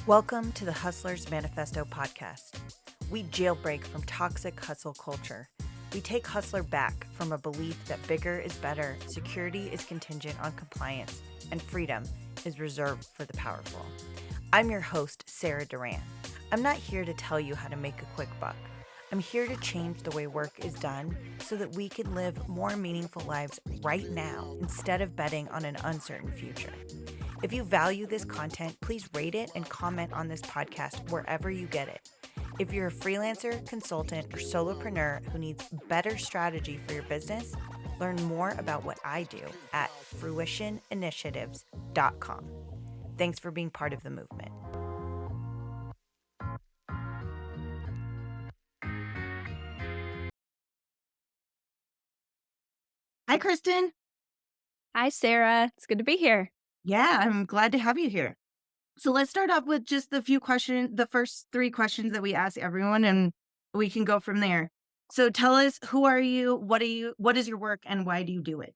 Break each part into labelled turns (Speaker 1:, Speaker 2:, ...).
Speaker 1: Welcome to the Hustler's Manifesto podcast. We jailbreak from toxic hustle culture. We take hustler back from a belief that bigger is better, security is contingent on compliance, and freedom is reserved for the powerful. I'm your host, Sarah Duran. I'm not here to tell you how to make a quick buck. I'm here to change the way work is done so that we can live more meaningful lives right now instead of betting on an uncertain future. If you value this content, please rate it and comment on this podcast wherever you get it. If you're a freelancer, consultant, or solopreneur who needs better strategy for your business, learn more about what I do at fruitioninitiatives.com. Thanks for being part of the movement. Hi, Kristin.
Speaker 2: Hi, Sarah. It's good to be here.
Speaker 1: Yeah, I'm glad to have you here. So let's start off with just the first three questions that we ask everyone, and we can go from there. So tell us, who are you? What is your work, and why do you do it?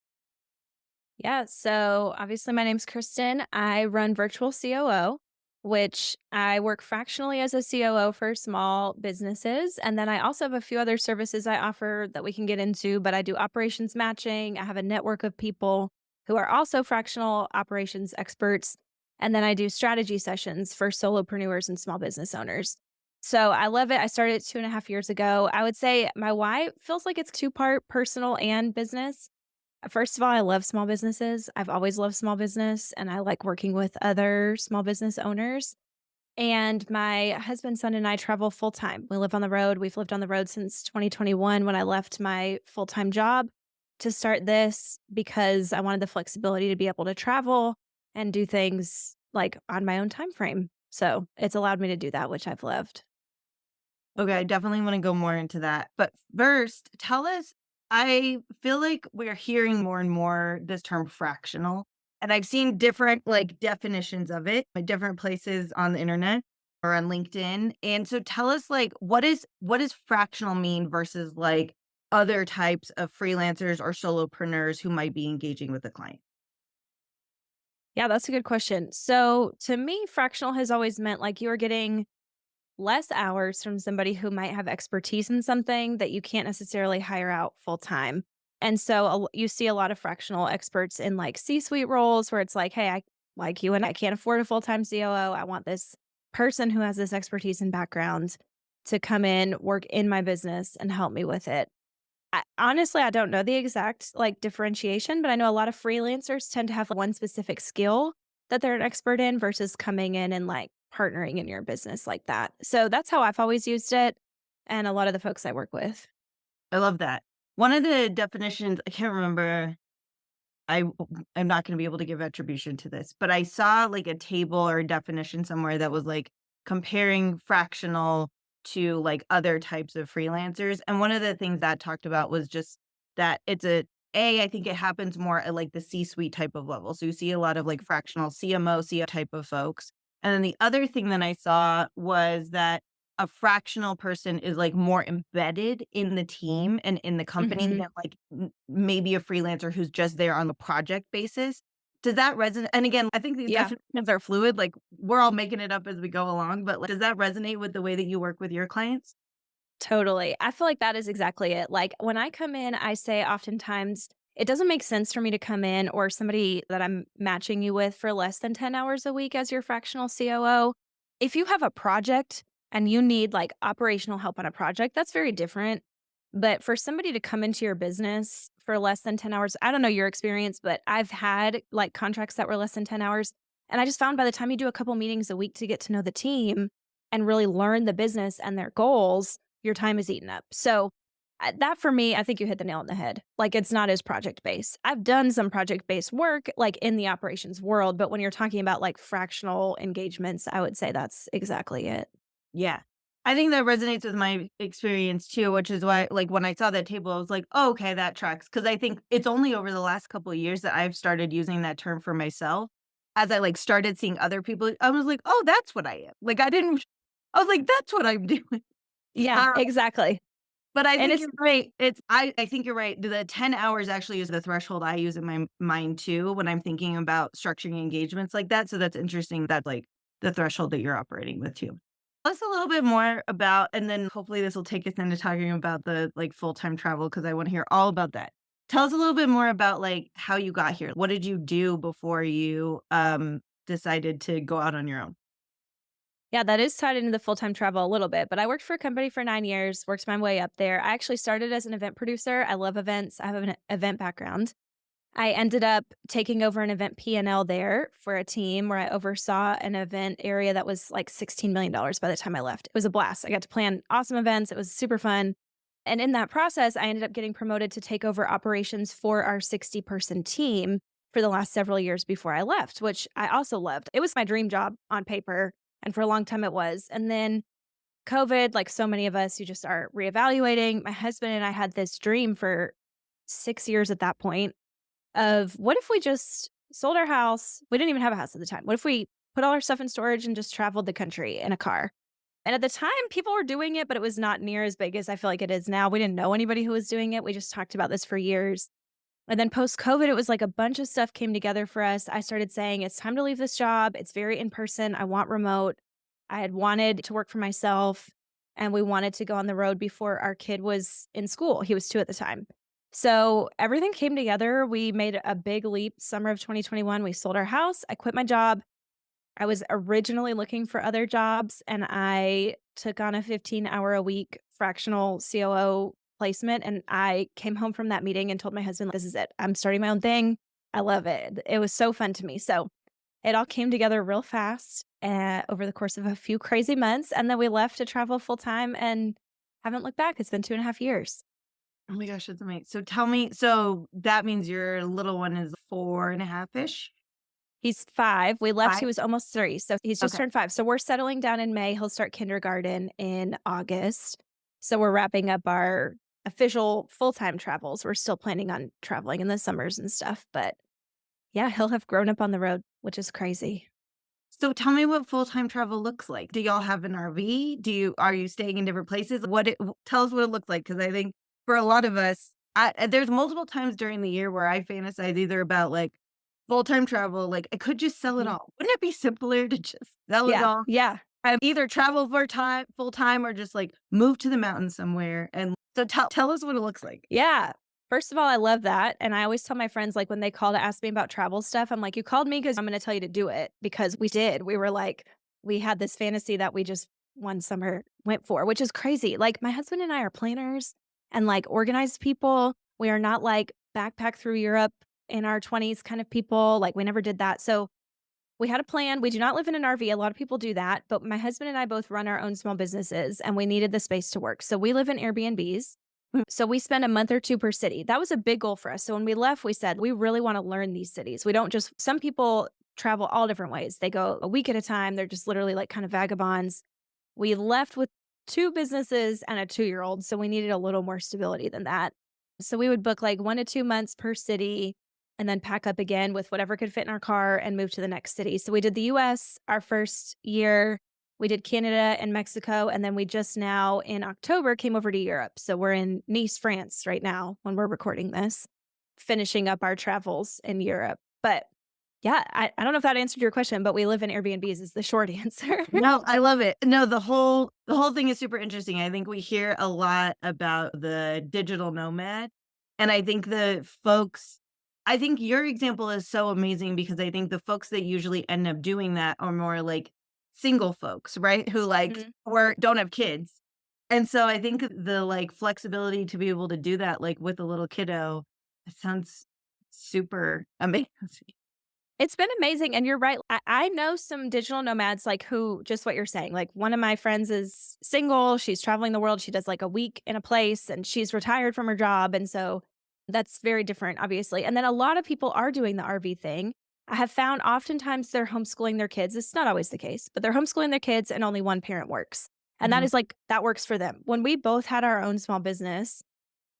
Speaker 2: Yeah, so obviously my name's Kristin. I run Virtual COO, which I work fractionally as a COO for small businesses. And then I also have a few other services I offer that we can get into, but I do operations matching. I have a network of people who are also fractional operations experts. And then I do strategy sessions for solopreneurs and small business owners. So I love it. I started 2.5 years ago. I would say my why feels like it's two-part personal and business. First of all, I love small businesses. I've always loved small business, and I like working with other small business owners. And my husband, son, and I travel full time. We live on the road. We've lived on the road since 2021 when I left my full time job to start this because I wanted the flexibility to be able to travel and do things like on my own time frame. So it's allowed me to do that, which I've loved.
Speaker 1: Okay, I definitely want to go more into that. But first, tell us, I feel like we're hearing more and more this term fractional. And I've seen different definitions of it at different places on the internet or on LinkedIn. And so tell us what does fractional mean versus other types of freelancers or solopreneurs who might be engaging with the client?
Speaker 2: Yeah, that's a good question. So to me, fractional has always meant like you're getting less hours from somebody who might have expertise in something that you can't necessarily hire out full time. And so you see a lot of fractional experts in like C-suite roles where it's like, hey, I like you and I can't afford a full time COO. I want this person who has this expertise and background to come in, work in my business and help me with it. Honestly, I don't know the exact like differentiation, but I know a lot of freelancers tend to have one specific skill that they're an expert in versus coming in and like partnering in your business like that. So that's how I've always used it. And a lot of the folks I work with.
Speaker 1: I love that. One of the definitions, I can't remember. I am not going to be able to give attribution to this, but I saw like a table or a definition somewhere that was like comparing fractional to like other types of freelancers. And one of the things that talked about was just that I think it happens more at like the C-suite type of level. So you see a lot of like fractional CMO, CEO type of folks. And then the other thing that I saw was that a fractional person is like more embedded in the team and in the company
Speaker 2: Mhm.
Speaker 1: than like maybe a freelancer who's just there on the project basis. Does that resonate? And again, I think these
Speaker 2: Yeah,
Speaker 1: definitions are fluid. Like we're all making it up as we go along, but like, does that resonate with the way that you work with your clients?
Speaker 2: totally. I feel like that is exactly it. Like when I come in, I say oftentimes it doesn't make sense for me to come in or somebody that I'm matching you with for less than 10 hours a week as your fractional COO. If you have a project and you need like operational help on a project, that's very different. But for somebody to come into your business for less than 10 hours, I don't know your experience, but I've had like contracts that were less than 10 hours. And I just found by the time you do a couple meetings a week to get to know the team and really learn the business and their goals, your time is eaten up. So that for me, I think you hit the nail on the head. Like it's not as project based. I've done some project based work like in the operations world, but when you're talking about like fractional engagements, I would say that's exactly it.
Speaker 1: Yeah. I think that resonates with my experience too, which is why, like, when I saw that table, I was like, oh, okay, that tracks. Cause I think it's only over the last couple of years that I've started using that term for myself. As I like started seeing other people, I was like, oh, that's what I am. I was like, that's what I'm doing.
Speaker 2: Yeah,
Speaker 1: Uh,
Speaker 2: exactly.
Speaker 1: but I
Speaker 2: And
Speaker 1: think
Speaker 2: it's
Speaker 1: you're right. I think you're right. The 10 hours actually is the threshold I use in my mind too when I'm thinking about structuring engagements like that. So that's interesting that like the threshold that you're operating with too. Tell us a little bit more about, and then hopefully this will take us into talking about the like full-time travel because I want to hear all about that. Tell us a little bit more about like how you got here. What did you do before you decided to go out on your own?
Speaker 2: Yeah, that is tied into the full-time travel a little bit, but I worked for a company for 9 years, worked my way up there. I actually started as an event producer. I love events. I have an event background. I ended up taking over an event P&L there for a team where I oversaw an event area that was like $16 million by the time I left. It was a blast. I got to plan awesome events. It was super fun. And in that process, I ended up getting promoted to take over operations for our 60-person team for the last several years before I left, which I also loved. It was my dream job on paper, and for a long time it was. And then COVID, like so many of us, you just are reevaluating. My husband and I had this dream for 6 years at that point of what if we just sold our house? We didn't even have a house at the time. What if we put all our stuff in storage and just traveled the country in a car? And at the time, people were doing it, but it was not near as big as I feel like it is now. We didn't know anybody who was doing it. We just talked about this for years. And then post COVID, it was like a bunch of stuff came together for us. I started saying, it's time to leave this job. It's very in person. I want remote. I had wanted to work for myself, and we wanted to go on the road before our kid was in school. He was 2 at the time. So everything came together. We made a big leap summer of 2021. We sold our house. I quit my job. I was originally looking for other jobs, and I took on a 15-hour-a-week fractional COO placement, and I came home from that meeting and told my husband, "This is it. I'm starting my own thing. I love it." It was so fun to me. So it all came together real fast, over the course of a few crazy months, and then we left to travel full time and haven't looked back. It's been 2.5 years.
Speaker 1: Oh my gosh, that's amazing. So tell me, so that means your little one is 4.5-ish?
Speaker 2: He's 5. We left, he
Speaker 1: 5?
Speaker 2: was almost 3, so he's just
Speaker 1: Okay.
Speaker 2: turned 5. So we're settling down in May, he'll start kindergarten in August. So we're wrapping up our official full-time travels. We're still planning on traveling in the summers and stuff, but yeah, he'll have grown up on the road, which is crazy.
Speaker 1: So tell me what full-time travel looks like. Do y'all have an RV? Are you staying in different places? Tell us what it looks like because I think for a lot of us, there's multiple times during the year where I fantasize either about like full-time travel, like I could just sell it
Speaker 2: Mhm.
Speaker 1: all. Wouldn't it be simpler to just sell it
Speaker 2: Yeah,
Speaker 1: all
Speaker 2: yeah.
Speaker 1: and either travel for time full time or just like move to the mountains somewhere? And so tell us what it looks like.
Speaker 2: Yeah. First of all, I love that, and I always tell my friends, like, when they call to ask me about travel stuff, I'm like, "You called me because 'cause I'm gonna tell you to do it," because we did. We were like we had this fantasy that we just one summer went for, which is crazy. Like, my husband and I are planners and, like, organized people. We are not, like, backpack through Europe in our 20s kind of people, like, we never did that. So we had a plan. We do not live in an RV. A lot of people do that, but my husband and I both run our own small businesses, and we needed the space to work. So we live in Airbnbs.
Speaker 1: Mm.
Speaker 2: So we spend a month or 2 per city. That was a big goal for us. So when we left, we said, we really want to learn these cities. We don't just some people travel all different ways. They go a week at a time. They're just literally like kind of vagabonds. We left with 2 businesses and a 2-year-old, so we needed a little more stability than that. So we would book like 1 to 2 months per city and then pack up again with whatever could fit in our car and move to the next city. So we did the US our first year, we did Canada and Mexico, and then we just now in October came over to Europe. So we're in Nice, France right now when we're recording this, finishing up our travels in Europe. But yeah, I don't know if that answered your question, but we live in Airbnbs is the short answer.
Speaker 1: No, I love it. No, the whole thing is super interesting. I think we hear a lot about the digital nomad, and I think your example is so amazing because I think the folks that usually end up doing that are more like single folks, right? Who like
Speaker 2: Mhm.
Speaker 1: or don't have kids. And so I think the like flexibility to be able to do that like with a little kiddo, it sounds super amazing.
Speaker 2: It's been amazing, and you're right. I know some digital nomads, like, who just what you're saying, like, one of my friends is single, she's traveling the world, she does, like, a week in a place, and she's retired from her job, and so that's very different, obviously, and then a lot of people are doing the RV thing. I have found oftentimes they're homeschooling their kids, it's not always the case, but they're homeschooling their kids and only one parent works, and that
Speaker 1: Mhm.
Speaker 2: is, like that works for them. When we both had our own small business,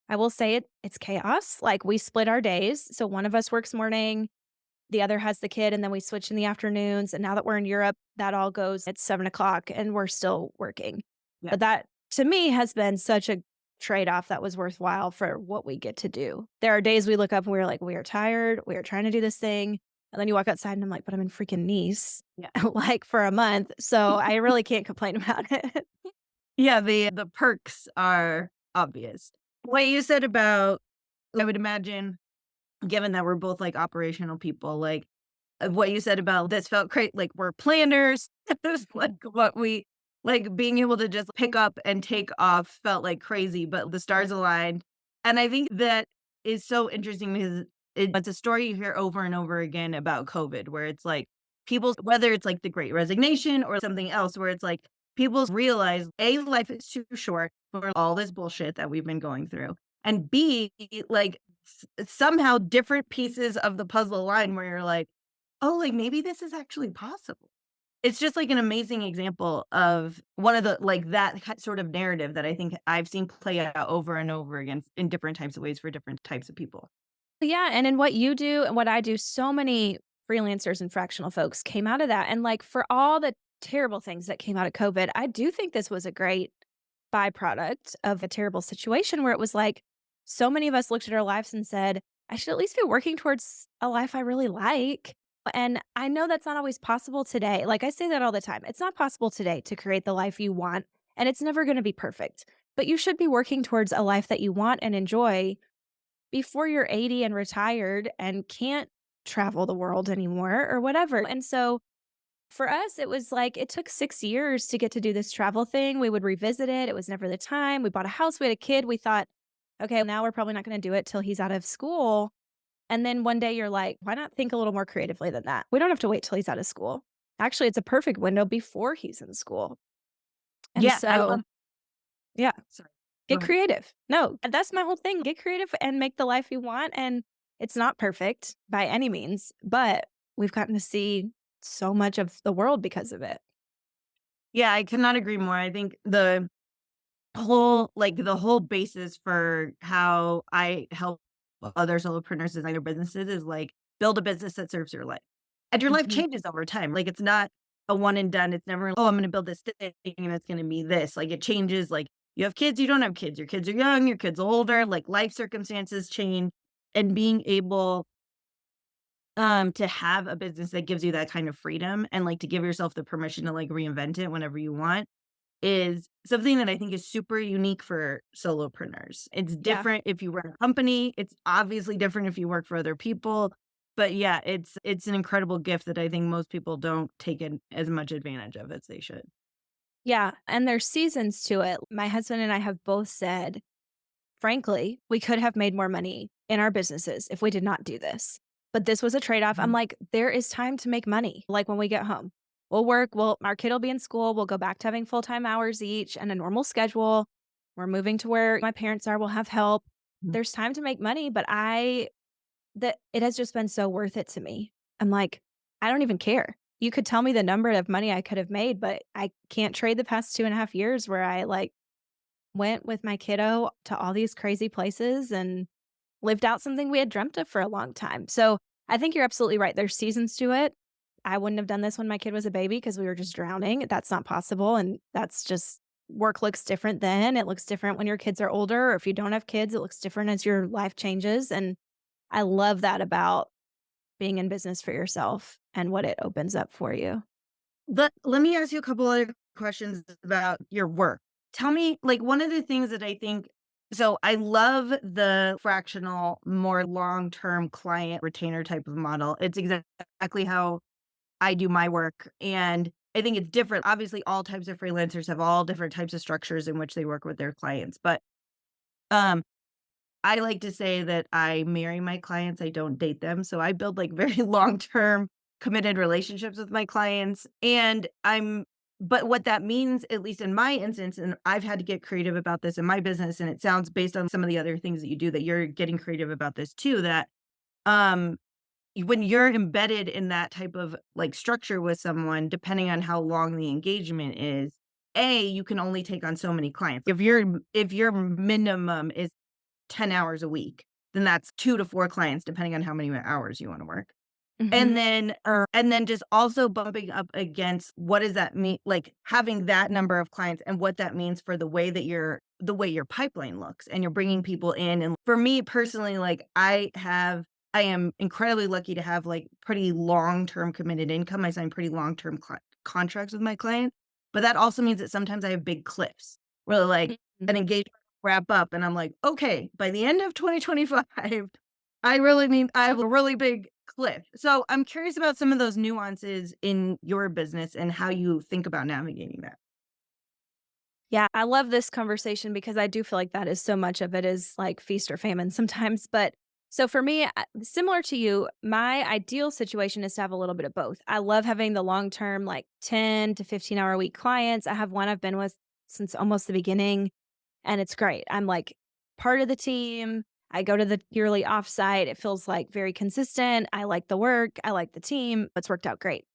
Speaker 2: I will say it's chaos, like, we split our days, so one of us works morning, the other has the kid, and then we switch in the afternoons, and now that we're in Europe, that all goes at 7 o'clock, and we're still working.
Speaker 1: Yeah.
Speaker 2: But that, to me, has been such a trade-off that was worthwhile for what we get to do. There are days we look up and we're like, "We are tired, we are trying to do this thing." And then you walk outside and I'm like, but I'm in freaking Nice,
Speaker 1: Yeah.
Speaker 2: like for a month. So I really can't complain about it.
Speaker 1: Yeah, the perks are obvious. What you said about I would imagine, given that we're both, like, operational people, like, what you said about this felt great, like, we're planners. It's like what we like, being able to just pick up and take off felt like crazy, but the stars aligned, and I think that is so interesting because it's a story you hear over and over again about COVID, where it's like people whether it's like the Great Resignation or something else, where it's like people realize, A, life is too short for all this bullshit that we've been going through, and B, like, somehow different pieces of the puzzle align where you're like, "Oh, like, maybe this is actually possible." It's just, like, an amazing example of one of the like, that sort of narrative that I think I've seen play out over and over again in different types of ways for different types of people.
Speaker 2: Yeah, and in what you do and what I do, so many freelancers and fractional folks came out of that, and, like, for all the terrible things that came out of COVID, I do think this was a great byproduct of a terrible situation where it was like, so many of us looked at our lives and said, "I should at least be working towards a life I really like." And I know that's not always possible today. Like, I say that all the time. It's not possible today to create the life you want, and it's never gonna be perfect, but you should be working towards a life that you want and enjoy before you're 80 and retired and can't travel the world anymore or whatever. And so for us, it was like it took 6 years to get to do this travel thing. We would revisit it. It was never the time. We bought a house, we had a kid. We thought, okay, now we're probably not going to do it till he's out of school. And then one day you're like, why not think a little more creatively than that? We don't have to wait till he's out of school. Actually, it's a perfect window before he's in school. And
Speaker 1: Yeah, I love
Speaker 2: so, yeah.
Speaker 1: sorry, go
Speaker 2: Get
Speaker 1: ahead.
Speaker 2: creative. No, that's my whole thing. Get creative and make the life you want, and it's not perfect by any means, but we've gotten to see so much of the world because of it.
Speaker 1: Yeah, I cannot agree more. I think the whole basis for how I help other solopreneurs design their businesses is, like, build a business that serves your life. And your life
Speaker 2: Mhm.
Speaker 1: changes over time. Like, it's not a one and done. It's never, "Oh, I'm gonna build this thing and it's gonna be this." Like, it changes, like, you have kids, you don't have kids. Your kids are young, your kids are older, like, life circumstances change, and being able, to have a business that gives you that kind of freedom and, like, to give yourself the permission to, like, reinvent it whenever you want is something that I think is super unique for solopreneurs. It's
Speaker 2: Yeah.
Speaker 1: different if you run a company, it's obviously different if you work for other people, but yeah, it's an incredible gift that I think most people don't take in as much advantage of as they should.
Speaker 2: Yeah, and there's seasons to it. My husband and I have both said, frankly, we could have made more money in our businesses if we did not do this. But this was a trade-off. I'm
Speaker 1: Mhm.
Speaker 2: like, there is time to make money. Like when we get home, we'll work, our kid will be in school, we'll go back to having full-time hours each and a normal schedule. We're moving to where my parents are, we'll have help.
Speaker 1: Mhm.
Speaker 2: There's time to make money, but that it has just been so worth it to me. I'm like, I don't even care. You could tell me the number of money I could have made, but I can't trade the past 2.5 years where I like went with my kiddo to all these crazy places and lived out something we had dreamt of for a long time. So I think you're absolutely right. There's seasons to it. I wouldn't have done this when my kid was a baby because we were just drowning. That's not possible. And that's just work looks different then. It looks different when your kids are older. Or if you don't have kids, it looks different as your life changes. And I love that about being in business for yourself and what it opens up for you.
Speaker 1: But let me ask you a couple other questions about your work. Tell me, like, one of the things that I think so I love the fractional, more long-term client retainer type of model. It's exactly how I do my work, and I think it's different. Obviously, all types of freelancers have all different types of structures in which they work with their clients, but, um, I like to say that I marry my clients, I don't date them, so I build, like, very long-term committed relationships with my clients, and but what that means, at least in my instance, and I've had to get creative about this in my business, and it sounds based on some of the other things that you do that you're getting creative about this too, that, um when you're embedded in that type of, like, structure with someone, depending on how long the engagement is, A, you can only take on so many clients. If your minimum is 10 hours a week, then that's 2 to 4 clients depending on how many hours you wanna work.
Speaker 2: Mhm.
Speaker 1: And then just also bumping up against what does that mean like, having that number of clients and what that means for the way your pipeline looks, and you're bringing people in, and for me personally, like, I have I am incredibly lucky to have like pretty long-term committed income. I sign pretty long-term contracts with my client, but that also means that sometimes I have big cliffs where like
Speaker 2: Mhm.
Speaker 1: an engagement wrap up and I'm like, okay, by the end of 2025, I really mean I have a really big cliff. So I'm curious about some of those nuances in your business and how you think about navigating that.
Speaker 2: Yeah, I love this conversation because I do feel like that is so much of it is like feast or famine sometimes. But so for me, similar to you, my ideal situation is to have a little bit of both. I love having the long term, like 10 to 15-hour a week clients. I have one I've been with since almost the beginning, and it's great. I'm like part of the team. I go to the yearly offsite. It feels like very consistent. I like the work. I like the team. It's worked out great.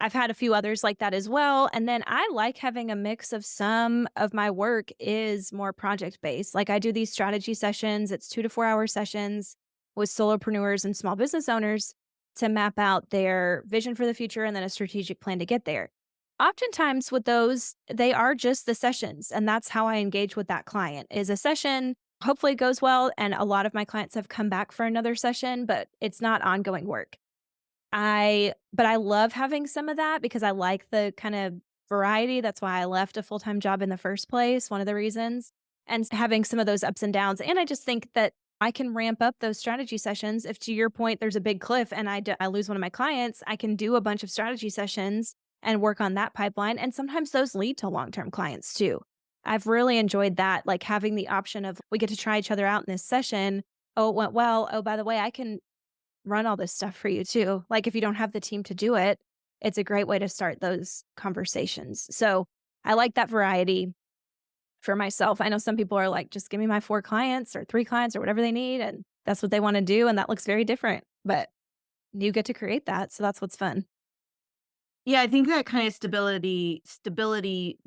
Speaker 2: I've had a few others like that as well, and then I like having a mix of some of my work is more project-based, like, I do these strategy sessions, it's 2 to 4-hour sessions with solopreneurs and small business owners to map out their vision for the future and then a strategic plan to get there. Oftentimes with those, they are just the sessions, and that's how I engage with that client, is a session, hopefully it goes well, and a lot of my clients have come back for another session, but it's not ongoing work. I love having some of that because I like the kind of variety. That's why I left a full-time job in the first place, one of the reasons, and having some of those ups and downs, and I just think that I can ramp up those strategy sessions. If to your point, there's a big cliff and I lose one of my clients, I can do a bunch of strategy sessions and work on that pipeline, and sometimes those lead to long-term clients too. I've really enjoyed that, like, having the option of we get to try each other out in this session. "Oh, it went well. Oh, by the way, I can run all this stuff for you too." Like, if you don't have the team to do it, it's a great way to start those conversations. So, I like that variety for myself. I know some people are like, "Just give me my 4 clients or 3 clients or whatever they need," and that's what they wanna do, and that looks very different, but you get to create that, so that's what's fun.
Speaker 1: Yeah, I think that kind of stability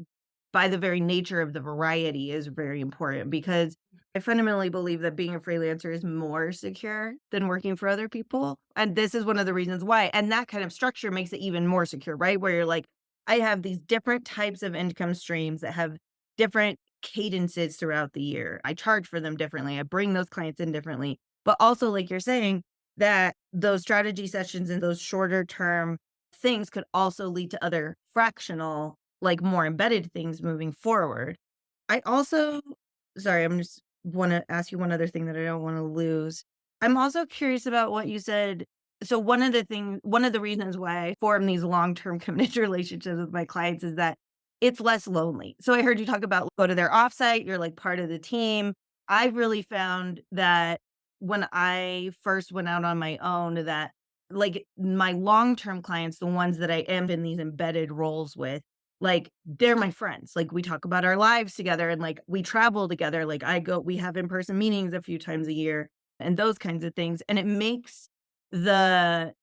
Speaker 1: by the very nature of the variety is very important because I fundamentally believe that being a freelancer is more secure than working for other people. And this is one of the reasons why. And that kind of structure makes it even more secure, right? Where you're like, I have these different types of income streams that have different cadences throughout the year. I charge for them differently. I bring those clients in differently. But also, like you're saying, that those strategy sessions and those shorter term things could also lead to other fractional, like, more embedded things moving forward. I also sorry, I'm just wanna ask you one other thing that I don't wanna lose. I'm also curious about what you said. So one of the reasons why I form these long-term committed relationships with my clients is that it's less lonely. So I heard you talk about go to their offsite, you're, like, part of the team. I've really found that when I first went out on my own that, like, my long-term clients, the ones that I am in these embedded roles with, like, they're my friends. Like, we talk about our lives together and, like, we travel together. Like, we have in-person meetings a few times a year and those kinds of things. And the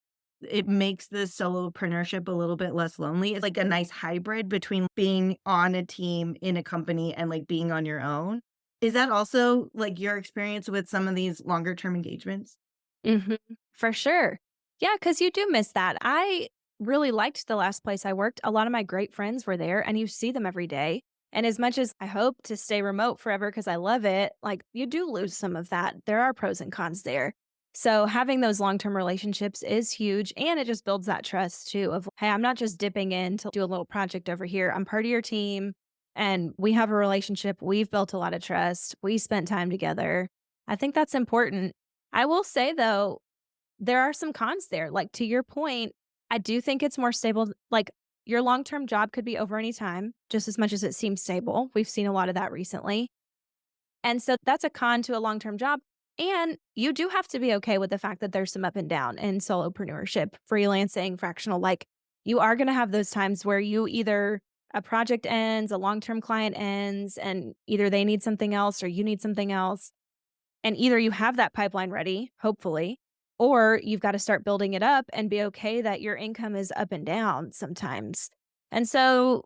Speaker 1: it makes the solopreneurship a little bit less lonely. It's like a nice hybrid between being on a team in a company and, like, being on your own. Is that also, like, your experience with some of these longer term engagements?
Speaker 2: Mhm. For sure. Yeah, because you do miss that. I really liked the last place I worked. A lot of my great friends were there, and you see them every day. And as much as I hope to stay remote forever because I love it, like, you do lose some of that. There are pros and cons there. So having those long-term relationships is huge, and it just builds that trust too of, "Hey, I'm not just dipping in to do a little project over here. I'm part of your team, and we have a relationship. We've built a lot of trust. We spent time together." I think that's important. I will say though, there are some cons there. Like, to your point, I do think it's more stable. Like, your long-term job could be over any time, just as much as it seems stable. We've seen a lot of that recently. And so that's a con to a long-term job. And you do have to be okay with the fact that there's some up and down in solopreneurship, freelancing, fractional. Like, you are going to have those times where you either a project ends, a long-term client ends, and either they need something else or you need something else. And either you have that pipeline ready, hopefully, or you've got to start building it up and be okay that your income is up and down sometimes. And so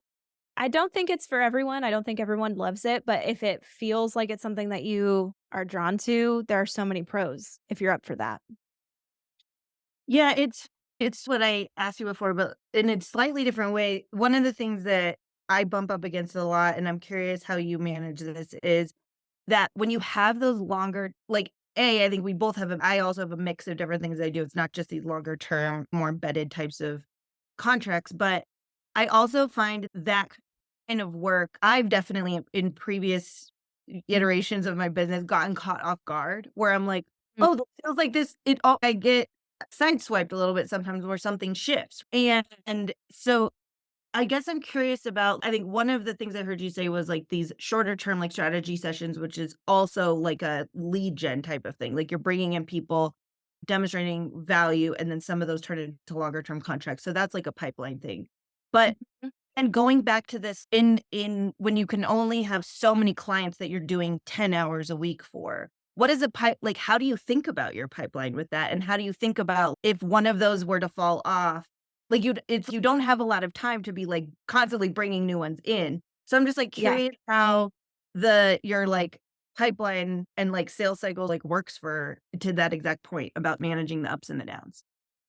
Speaker 2: I don't think it's for everyone. I don't think everyone loves it, but if it feels like it's something that you are drawn to, there are so many pros if you're up for that.
Speaker 1: Yeah, it's what I asked you before, but in a slightly different way. One of the things that I bump up against a lot, and I'm curious how you manage this, is that when you have those longer like I think we both have I also have a mix of different things I do. It's not just these longer term, more embedded types of contracts, but I also find that kind of work, I've definitely in previous iterations of my business gotten caught off guard where I'm like,
Speaker 2: Mm.
Speaker 1: oh, this feels like this. It all I get sideswiped a little bit sometimes where something shifts. And so I guess I'm curious about I think one of the things I heard you say was, like, these shorter term, like, strategy sessions, which is also like a lead gen type of thing. Like, you're bringing in people, demonstrating value, and then some of those turn into longer term contracts. So that's like a pipeline thing. But
Speaker 2: Mhm.
Speaker 1: and going back to this in when you can only have so many clients that you're doing 10 hours a week for, what is a pipe like, how do you think about your pipeline with that? And how do you think about if one of those were to fall off, like, you don't have a lot of time to be, like, constantly bringing new ones in. So I'm just, like,
Speaker 2: Yeah.
Speaker 1: curious how your, like, pipeline and, like, sales cycle, like, works for to that exact point about managing the ups and the downs.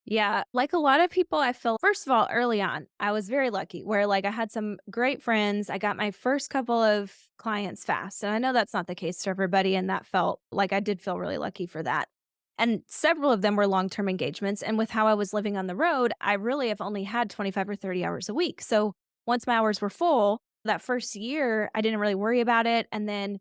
Speaker 2: Yeah, like a lot of people, I feel first of all, early on, I was very lucky where like I had some great friends. I got my first couple of clients fast. And I know that's not the case for everybody. And that felt like I did feel really lucky for that. And several of them were long term engagements. And with how I was living on the road, I really have only had 25 or 30 hours a week. So once my hours were full, that first year, I didn't really worry about it. And then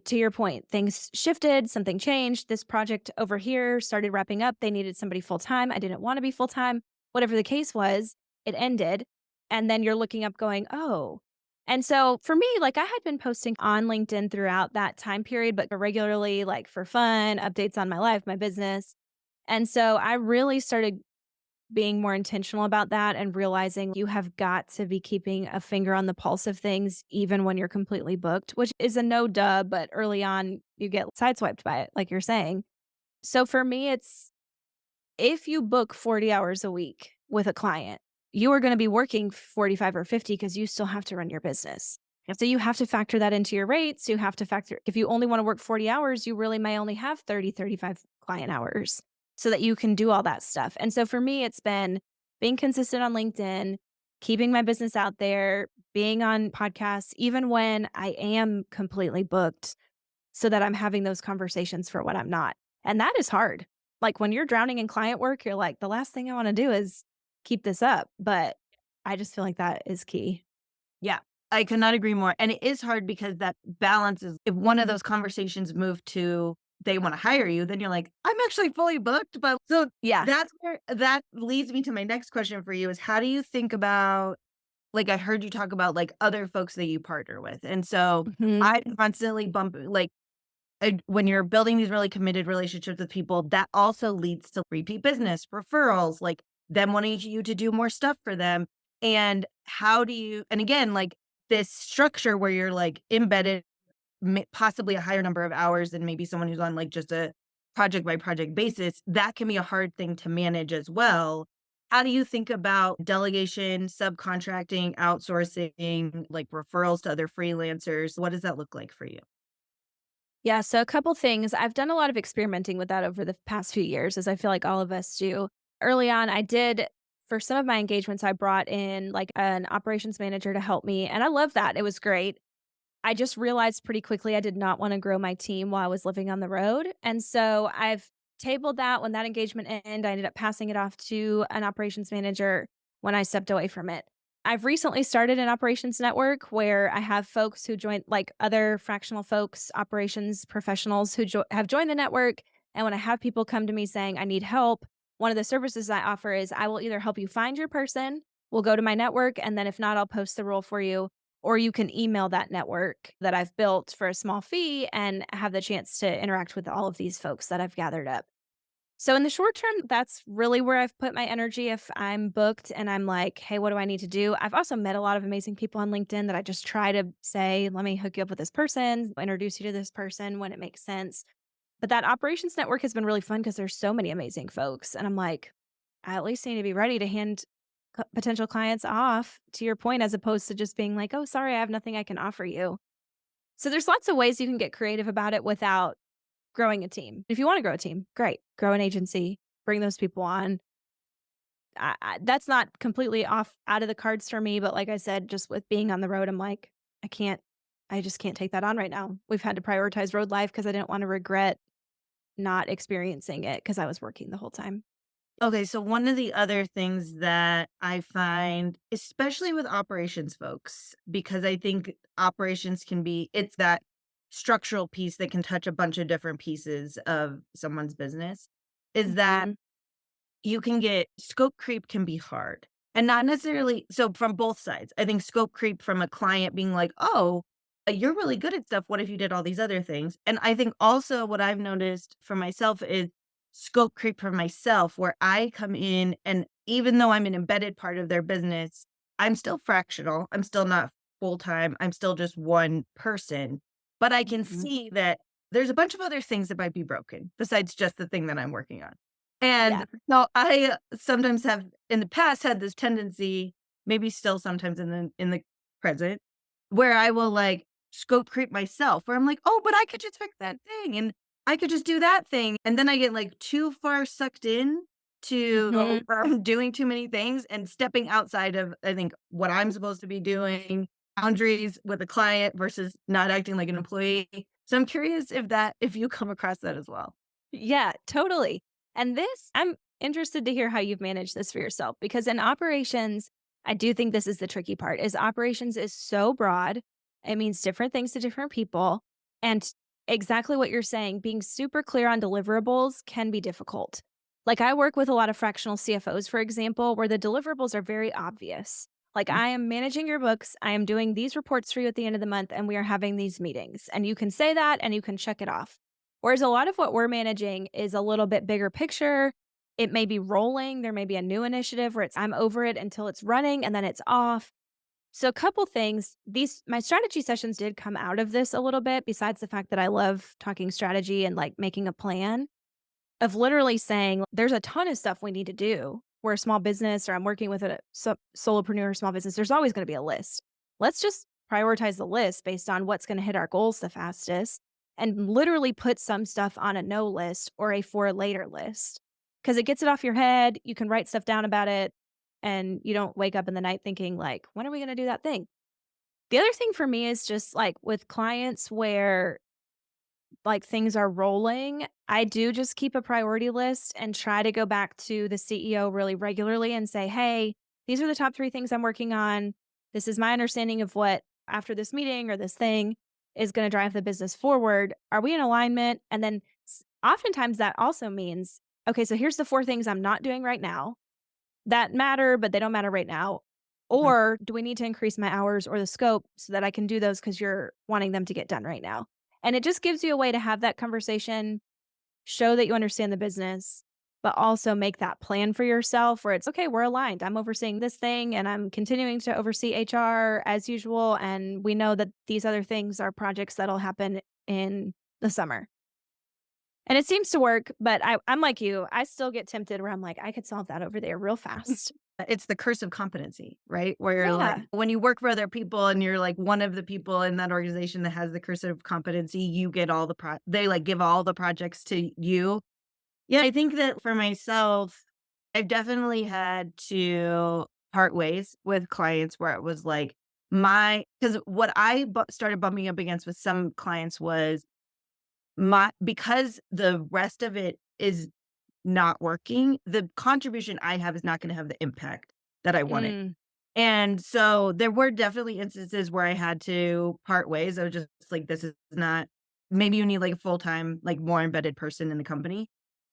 Speaker 2: to your point, things shifted, something changed. This project over here started wrapping up. They needed somebody full time. I didn't want to be full time. Whatever the case was, it ended. And then you're looking up going, oh. And so for me, like I had been posting on LinkedIn throughout that time period, but regularly, like for fun, updates on my life, my business. And so I really started being more intentional about that and realizing you have got to be keeping a finger on the pulse of things even when you're completely booked, which is a no duh, but early on you get sideswiped by it, like you're saying. So for me, it's if you book 40 hours a week with a client, you are going to be working 45 or 50 because you still have to run your business. So you have to factor that into your rates. You have to factor, if you only want to work 40 hours, you really may only have 30, 35 client hours so that you can do all that stuff. And so for me, it's been being consistent on LinkedIn, keeping my business out there, being on podcasts, even when I am completely booked so that I'm having those conversations for what I'm not. And that is hard. Like when you're drowning in client work, you're like, the last thing I want to do is keep this up. But I just feel like that is key.
Speaker 1: Yeah, I could not agree more, and it is hard because that balance is if one of those conversations move to they wanna hire you, then you're like, "I'm actually fully booked," but so
Speaker 2: Yeah.
Speaker 1: that's where that leads me to my next question for you is how do you think about like, I heard you talk about, like, other folks that you partner with, and so
Speaker 2: Mhm.
Speaker 1: I constantly bump like, when you're building these really committed relationships with people, that also leads to repeat business, referrals, like them wanting you to do more stuff for them. And how do you, and again, like this structure where you're like embedded possibly a higher number of hours than maybe someone who's on like just a project by project basis, that can be a hard thing to manage as well. How do you think about delegation, subcontracting, outsourcing, like referrals to other freelancers? What does that look like for you?
Speaker 2: Yeah. So a couple things. I've done a lot of experimenting with that over the past few years, as I feel like all of us do. Early on, I did for some of my engagements, I brought in like an operations manager to help me. And I love that. It was great. I just realized pretty quickly I did not wanna grow my team while I was living on the road, and so I've tabled that. When that engagement ended, I ended up passing it off to an operations manager when I stepped away from it. I've recently started an operations network where I have folks who join like other fractional folks, operations professionals who have joined the network, and when I have people come to me saying, "I need help," one of the services I offer is I will either help you find your person, we'll go to my network, and then if not, I'll post the role for you, or you can email that network that I've built for a small fee and have the chance to interact with all of these folks that I've gathered up. So in the short term, that's really where I've put my energy if I'm booked and I'm like, "Hey, what do I need to do?" I've also met a lot of amazing people on LinkedIn that I just try to say, "Let me hook you up with this person, introduce you to this person when it makes sense." But that operations network has been really fun because there's so many amazing folks, and I'm like, I at least need to be ready to hand potential clients off, to your point, as opposed to just being like, "Oh, sorry, I have nothing I can offer you." So there's lots of ways you can get creative about it without growing a team. If you wanna grow a team, great. Grow an agency, bring those people on. That's not completely off out of the cards for me, but like I said, just with being on the road, I'm like, I just can't take that on right now. We've had to prioritize road life because I didn't wanna regret not experiencing it because I was working the whole time.
Speaker 1: Okay, so one of the other things that I find, especially with operations folks, because I think operations can be, it's that structural piece that can touch a bunch of different pieces of someone's business, is that
Speaker 2: Mhm.
Speaker 1: you can get scope creep can be hard, and not necessarily so from both sides. I think scope creep from a client being like, "Oh, you're really good at stuff. What if you did all these other things?" And I think also what I've noticed for myself is scope creep for myself, where I come in and even though I'm an embedded part of their business, I'm still fractional. I'm still not full time. I'm still just one person, but I can
Speaker 2: Mhm.
Speaker 1: see that there's a bunch of other things that might be broken besides just the thing that I'm working on.
Speaker 2: Yeah.
Speaker 1: And so I sometimes have in the past had this tendency, maybe still sometimes in the present, where I will like scope creep myself, where I'm like, oh, but I could just fix that thing and I could just do that thing. And then I get like too far sucked in to
Speaker 2: Mhm.
Speaker 1: doing too many things and stepping outside of, I think, what I'm supposed to be doing, boundaries with a client versus not acting like an employee. So I'm curious if you come across that as well.
Speaker 2: Yeah, totally. And this, I'm interested to hear how you've managed this for yourself because in operations, I do think this is the tricky part is operations is so broad. It means different things to different people. And exactly what you're saying, being super clear on deliverables can be difficult. Like I work with a lot of fractional CFOs, for example, where the deliverables are very obvious. Like I am managing your books, I am doing these reports for you at the end of the month, and we are having these meetings. And you can say that and you can check it off. Whereas a lot of what we're managing is a little bit bigger picture. It may be rolling. There may be a new initiative where it's I'm over it until it's running and then it's off. So a couple things. These my strategy sessions did come out of this a little bit besides the fact that I love talking strategy and like making a plan of literally saying there's a ton of stuff we need to do. We're a small business or I'm working with a solopreneur small business. There's always going to be a list. Let's just prioritize the list based on what's going to hit our goals the fastest and literally put some stuff on a no list or a for later list because it gets it off your head. You can write stuff down about it and you don't wake up in the night thinking like, when are we going to do that thing? The other thing for me is just like with clients where like things are rolling, I do just keep a priority list and try to go back to the CEO really regularly and say, "Hey, these are the top 3 things I'm working on. This is my understanding of what after this meeting or this thing is gonna drive the business forward. Are we in alignment?" And then oftentimes that also means, "Okay, so here's the 4 things I'm not doing right now that matter, but they don't matter right now.
Speaker 1: Mhm.
Speaker 2: Or do we need to increase my hours or the scope so that I can do those because you're wanting them to get done right now?" And it just gives you a way to have that conversation, show that you understand the business, but also make that plan for yourself where it's okay, we're aligned. I'm overseeing this thing and I'm continuing to oversee HR as usual. And we know that these other things are projects that'll happen in the summer. And it seems to work, but I'm like you. I still get tempted where I'm like, I could solve that over there real fast.
Speaker 1: It's the curse of competency, right? Where you're like
Speaker 2: Yeah.
Speaker 1: when you work for other people and you're like one of the people in that organization that has the curse of competency, you get all the they like give all the projects to you. Yeah, I think that for myself, I've definitely had to part ways with clients where it was like my because what I started bumping up against with some clients was my because the rest of it is not working, the contribution I have is not gonna have the impact that I wanted.
Speaker 2: Mm,
Speaker 1: And so there were definitely instances where I had to part ways. I was just like, this is not maybe you need like a full-time, like more embedded person in the company.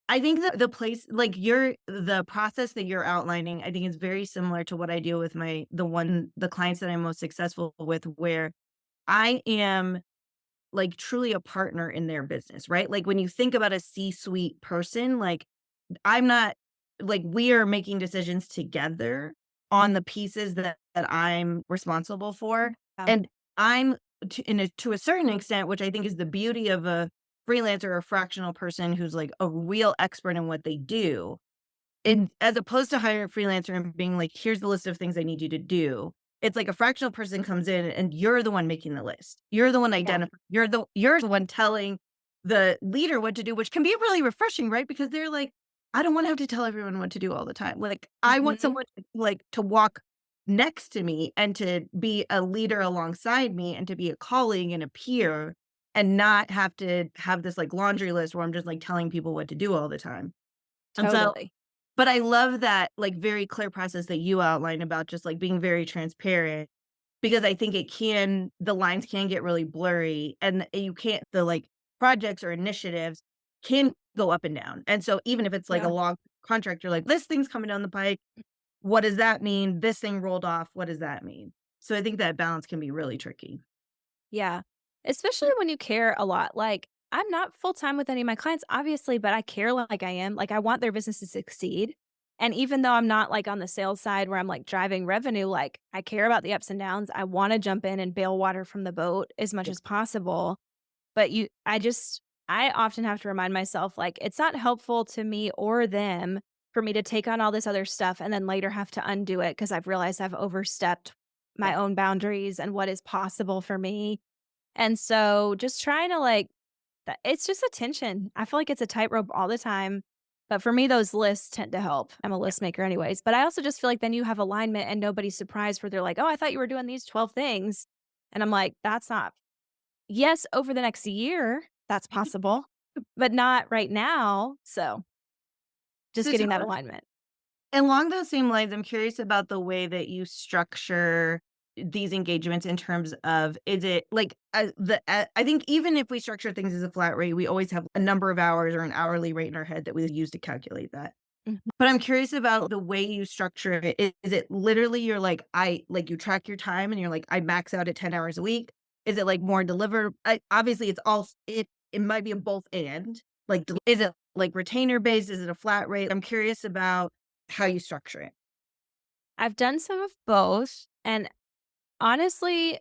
Speaker 1: I think that the place like the process that you're outlining, I think is very similar to what I do with the clients that I'm most successful with, where I am like truly a partner in their business, right? Like when you think about a C-suite person, like I'm not like, we are making decisions together on the pieces that I'm responsible for,
Speaker 2: yeah.
Speaker 1: and I'm to a certain extent, which I think is the beauty of a freelancer or fractional person who's, like, a real expert in what they do, and as opposed to hiring a freelancer and being like, "Here's the list of things I need you to do." It's like a fractional person comes in and you're the one making the list. You're the one
Speaker 2: Yeah.
Speaker 1: you're the one telling the leader what to do, which can be really refreshing, right? Because they're like, "I don't wanna have to tell everyone what to do all the time." Like, I want
Speaker 2: Mhm.
Speaker 1: someone to walk next to me and to be a leader alongside me and to be a colleague and a peer
Speaker 3: and not have to have this like laundry list where I'm just like telling people what to do all the time. And so,
Speaker 2: Totally.
Speaker 3: but I love that like very clear process that you outlined about just like being very transparent because I think the lines can get really blurry and you can't, the like projects or initiatives can go up and down. And so even if it's like a
Speaker 2: Yeah.
Speaker 3: long contract, you're like, this thing's coming down the pike. What does that mean? This thing rolled off. What does that mean? So I think that balance can be really tricky.
Speaker 2: Yeah. Especially when you care a lot. Like, I'm not full time with any of my clients, obviously, but I care like I am. Like, I want their business to succeed. And even though I'm not like on the sales side where I'm like driving revenue, like I care about the ups and downs. I want to jump in and bail water from the boat as much
Speaker 3: Yeah.
Speaker 2: as possible. But I often have to remind myself, like, it's not helpful to me or them for me to take on all this other stuff and then later have to undo it because I've realized I've overstepped my
Speaker 3: Yeah.
Speaker 2: own boundaries and what is possible for me. And so just trying to like it's just a tension. I feel like it's a tightrope all the time. But for me, those lists tend to help. I'm a list maker anyways. But I also just feel like then you have alignment and nobody's surprised where they're like, oh, I thought you were doing these 12 things. And I'm like, that's not, yes, over the next year, that's possible, but not right now. So just
Speaker 3: So
Speaker 2: getting
Speaker 3: tell
Speaker 2: that
Speaker 3: us,
Speaker 2: alignment.
Speaker 3: along those same lines, I'm curious about the way that you structure these engagements in terms of is it like I think even if we structure things as a flat rate, we always have a number of hours or an hourly rate in our head that we use to calculate that.
Speaker 2: Mhm.
Speaker 3: But I'm curious about the way you structure it. Is it literally you're like, you track your time and you're like, I max out at 10 hours a week? Is it like more deliver? Obviously, it might be a both and. Like, is it like retainer based? Is it a flat rate? I'm curious about how you structure it.
Speaker 2: I've done some of both. And honestly,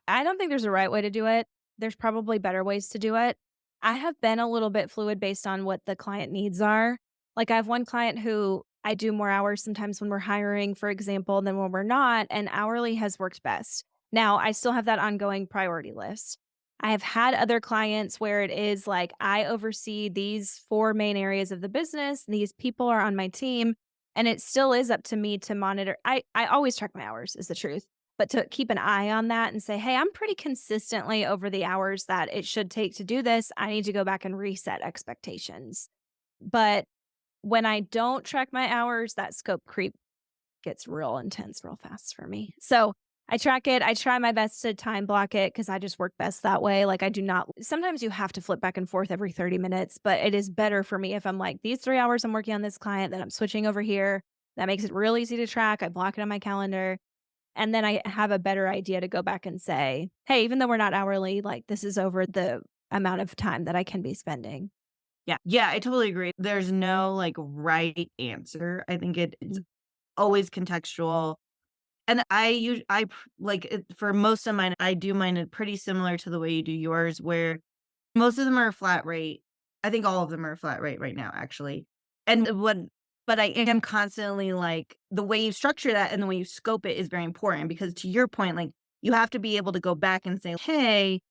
Speaker 2: I don't think there's a right way to do it. There's probably better ways to do it. I have been a little bit fluid based on what the client needs are. Like, I have one client who I do more hours sometimes when we're hiring, for example, than when we're not, and hourly has worked best. Now, I still have that ongoing priority list. I have had other clients where it is like I oversee these 4 main areas of the business, these people are on my team, and it still is up to me to monitor. I always track my hours is the truth. But to keep an eye on that and say, "Hey, I'm pretty consistently over the hours that it should take to do this. I need to go back and reset expectations." But when I don't track my hours, that scope creep gets real intense real fast for me. So, I track it. I try my best to time block it because I just work best that way. Like, I do not sometimes you have to flip back and forth every 30 minutes, but it is better for me if I'm like, "These 3 hours I'm working on this client, then I'm switching over here." That makes it real easy to track. I block it on my calendar. And then I have a better idea to go back and say, "Hey, even though we're not hourly, like, this is over the amount of time that I can be spending."
Speaker 3: Yeah, yeah, I totally agree. There's no like right answer. I think it's
Speaker 2: Mhm.
Speaker 3: always contextual. And like for most of mine, I do mine pretty similar to the way you do yours, where most of them are a flat rate. I think all of them are a flat rate right now, actually. And but I am constantly like the way you structure that and the way you scope it is very important because to your point, like you have to be able to go back and say, hey,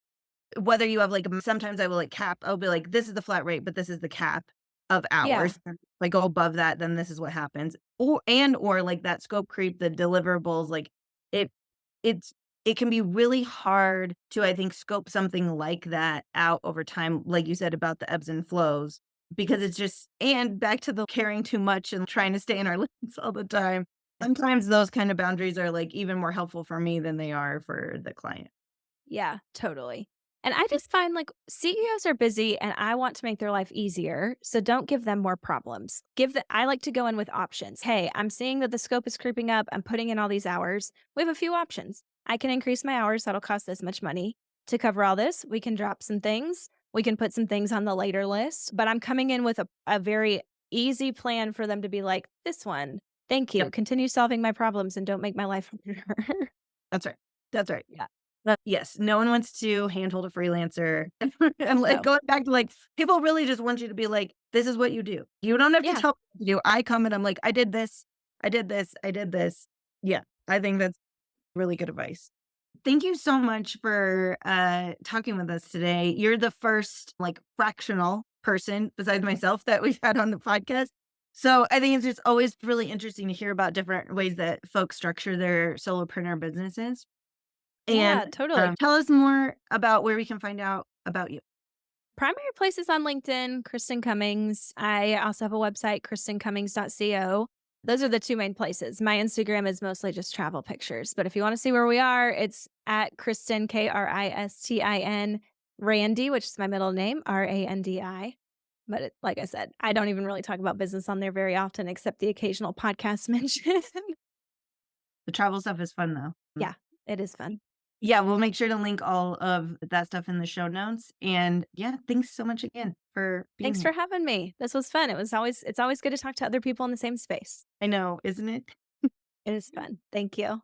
Speaker 3: whether you have like sometimes I will like cap, I'll be like, this is the flat rate, but this is the cap of
Speaker 2: Yeah.
Speaker 3: hours. If I go above that, then this is what happens. Or like that scope creep, the deliverables, like it it's it can be really hard to, I think, scope something like that out over time, like you said about the ebbs and flows, because it's just and back to the caring too much and trying to stay in our lanes all the time. Sometimes those kind of boundaries are like even more helpful for me than they are for the client.
Speaker 2: Yeah, totally. And I just find like CEOs are busy and I want to make their life easier. So don't give them more problems. I like to go in with options. Hey, I'm seeing that the scope is creeping up. I'm putting in all these hours. We have a few options. I can increase my hours. That'll cost this much money. To cover all this, we can drop some things. We can put some things on the later list. But I'm coming in with a very easy plan for them to be like, this one. Thank you.
Speaker 3: Yep,
Speaker 2: Continue solving my problems and don't make my life harder.
Speaker 3: that's right. That's right.
Speaker 2: Yeah.
Speaker 3: Yes, no one wants to handhold a freelancer. And, like,
Speaker 2: No.
Speaker 3: going back to, like, people really just want you to be like, "This is what you do." You don't have to
Speaker 2: Yeah.
Speaker 3: tell me what to do. I come and I'm like, "I did this. I did this. I did this." Yeah, I think that's really good advice. Thank you so much for, talking with us today. You're the first, like, fractional person besides myself that we've had on the podcast. So, I think it's just always really interesting to hear about different ways that folks structure their solopreneur businesses. And,
Speaker 2: Yeah, totally.
Speaker 3: tell us more about where we can find out about you?
Speaker 2: Primary places on LinkedIn, Kristin Cummings. I also have a website, kristincummings.co. Those are the two main places. My Instagram is mostly just travel pictures. But if you want to see where we are, it's at Kristin, Kristin, Randy, which is my middle name, Randi. But like I said, I don't even really talk about business on there very often, except the occasional podcast mention.
Speaker 3: The travel stuff is fun though.
Speaker 2: Yeah, it is fun.
Speaker 3: Yeah, we'll make sure to link all of that stuff in the show notes. And yeah, thanks so much again for being
Speaker 2: Thanks
Speaker 3: here.
Speaker 2: for having me. This was fun. It's always good to talk to other people in the same space.
Speaker 3: I know, isn't it?
Speaker 2: It is fun. Thank you.